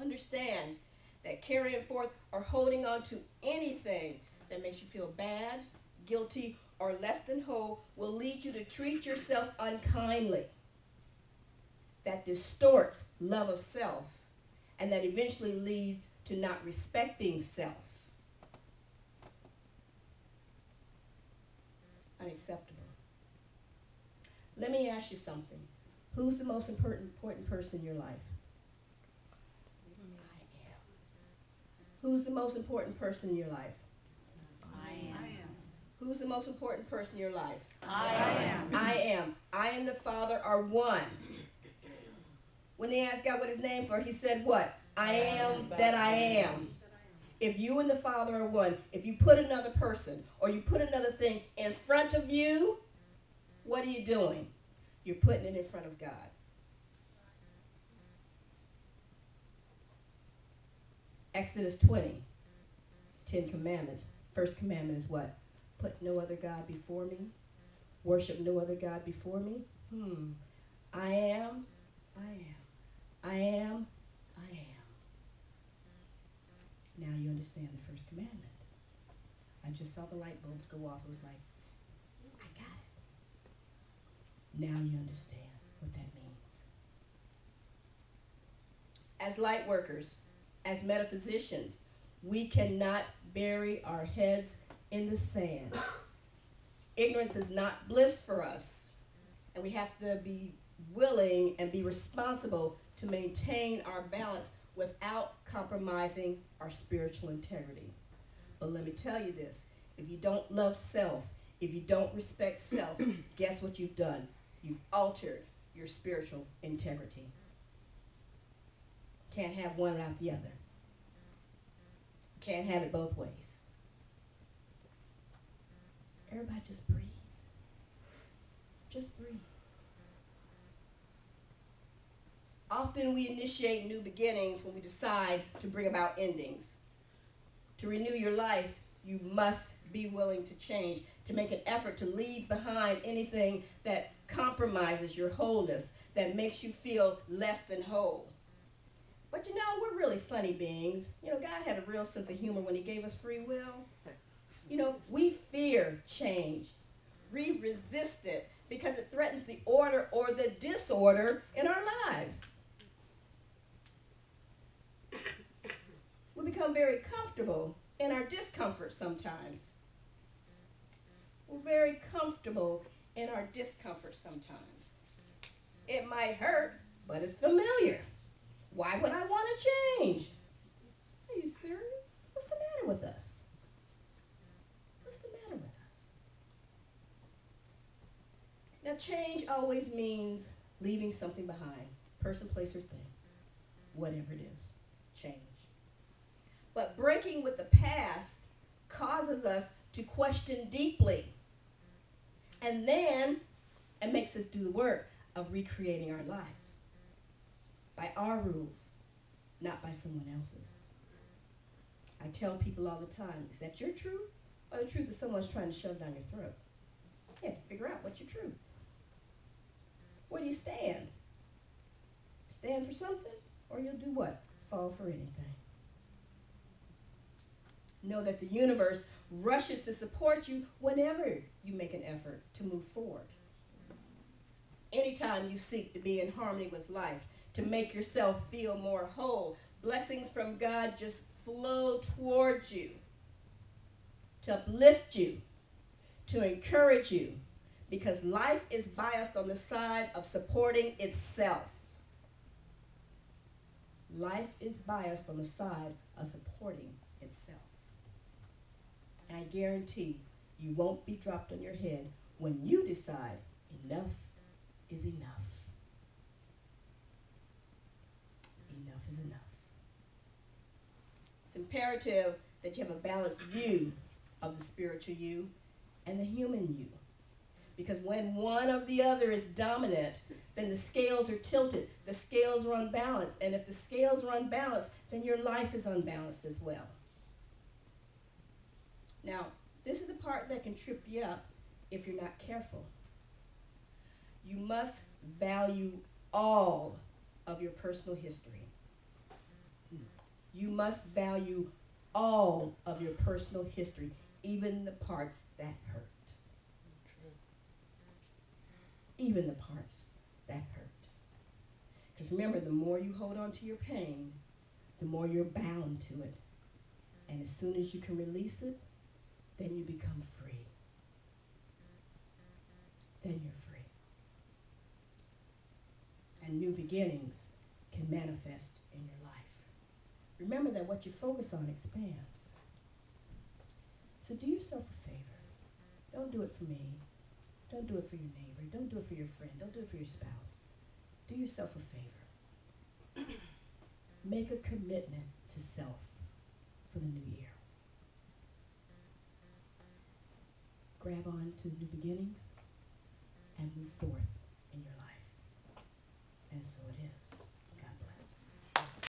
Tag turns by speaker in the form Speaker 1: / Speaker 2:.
Speaker 1: Understand that carrying forth or holding on to anything that makes you feel bad, guilty, or less than whole will lead you to treat yourself unkindly. That distorts love of self, and that eventually leads to not respecting self. Unacceptable. Let me ask you something. Who's the most important person in your life? I am. Who's the most important person in your life?
Speaker 2: I am.
Speaker 1: Who's the most important person in your life?
Speaker 2: I am.
Speaker 1: I am. I and the Father are one. When they asked God what his name for, he said what? I am that I am. If you and the Father are one, if you put another person or you put another thing in front of you, what are you doing? You're putting it in front of God. Exodus 20, 10 commandments. First commandment is what? Put no other God before me. Worship no other God before me. I am. I am. Now you understand the first commandment. I just saw the light bulbs go off. It was like, I got it. Now you understand what that means. As light workers, as metaphysicians, we cannot bury our heads in the sand. Ignorance is not bliss for us, and we have to be willing and be responsible to maintain our balance without compromising our spiritual integrity. But let me tell you this, if you don't love self, if you don't respect self, guess what you've done? You've altered your spiritual integrity. Can't have one without the other. Can't have it both ways. Everybody just breathe. Just breathe. Often we initiate new beginnings when we decide to bring about endings. To renew your life, you must be willing to change, to make an effort to leave behind anything that compromises your wholeness, that makes you feel less than whole. But you know, we're really funny beings. You know, God had a real sense of humor when he gave us free will. You know, we fear change. We resist it because it threatens the order or the disorder in our lives. We become very comfortable in our discomfort sometimes. We're very comfortable in our discomfort sometimes. It might hurt, but it's familiar. Why would I want to change? Are you serious? What's the matter with us? What's the matter with us? Now, change always means leaving something behind. Person, place, or thing. Whatever it is. Change. But breaking with the past causes us to question deeply. And then it makes us do the work of recreating our lives. By our rules, not by someone else's. I tell people all the time, is that your truth or the truth that someone's trying to shove down your throat? You have to figure out what's your truth. Where do you stand? Stand for something, or you'll do what? Fall for anything. Know that the universe rushes to support you whenever you make an effort to move forward. Anytime you seek to be in harmony with life, to make yourself feel more whole, blessings from God just flow towards you, to uplift you, to encourage you, because life is biased on the side of supporting itself. Life is biased on the side of supporting itself. And I guarantee you won't be dropped on your head when you decide enough is enough. Enough is enough. It's imperative that you have a balanced view of the spiritual you and the human you. Because when one or the other is dominant, then the scales are tilted. The scales are unbalanced. And if the scales are unbalanced, then your life is unbalanced as well. Now, this is the part that can trip you up if you're not careful. You must value all of your personal history. You must value all of your personal history, even the parts that hurt. Even the parts that hurt. Because remember, the more you hold on to your pain, the more you're bound to it. And as soon as you can release it, then you become free. Then you're free. And new beginnings can manifest in your life. Remember that what you focus on expands. So do yourself a favor. Don't do it for me. Don't do it for your neighbor. Don't do it for your friend. Don't do it for your spouse. Do yourself a favor. Make a commitment to self for the new year. Grab on to new beginnings and move forth in your life. And so it is.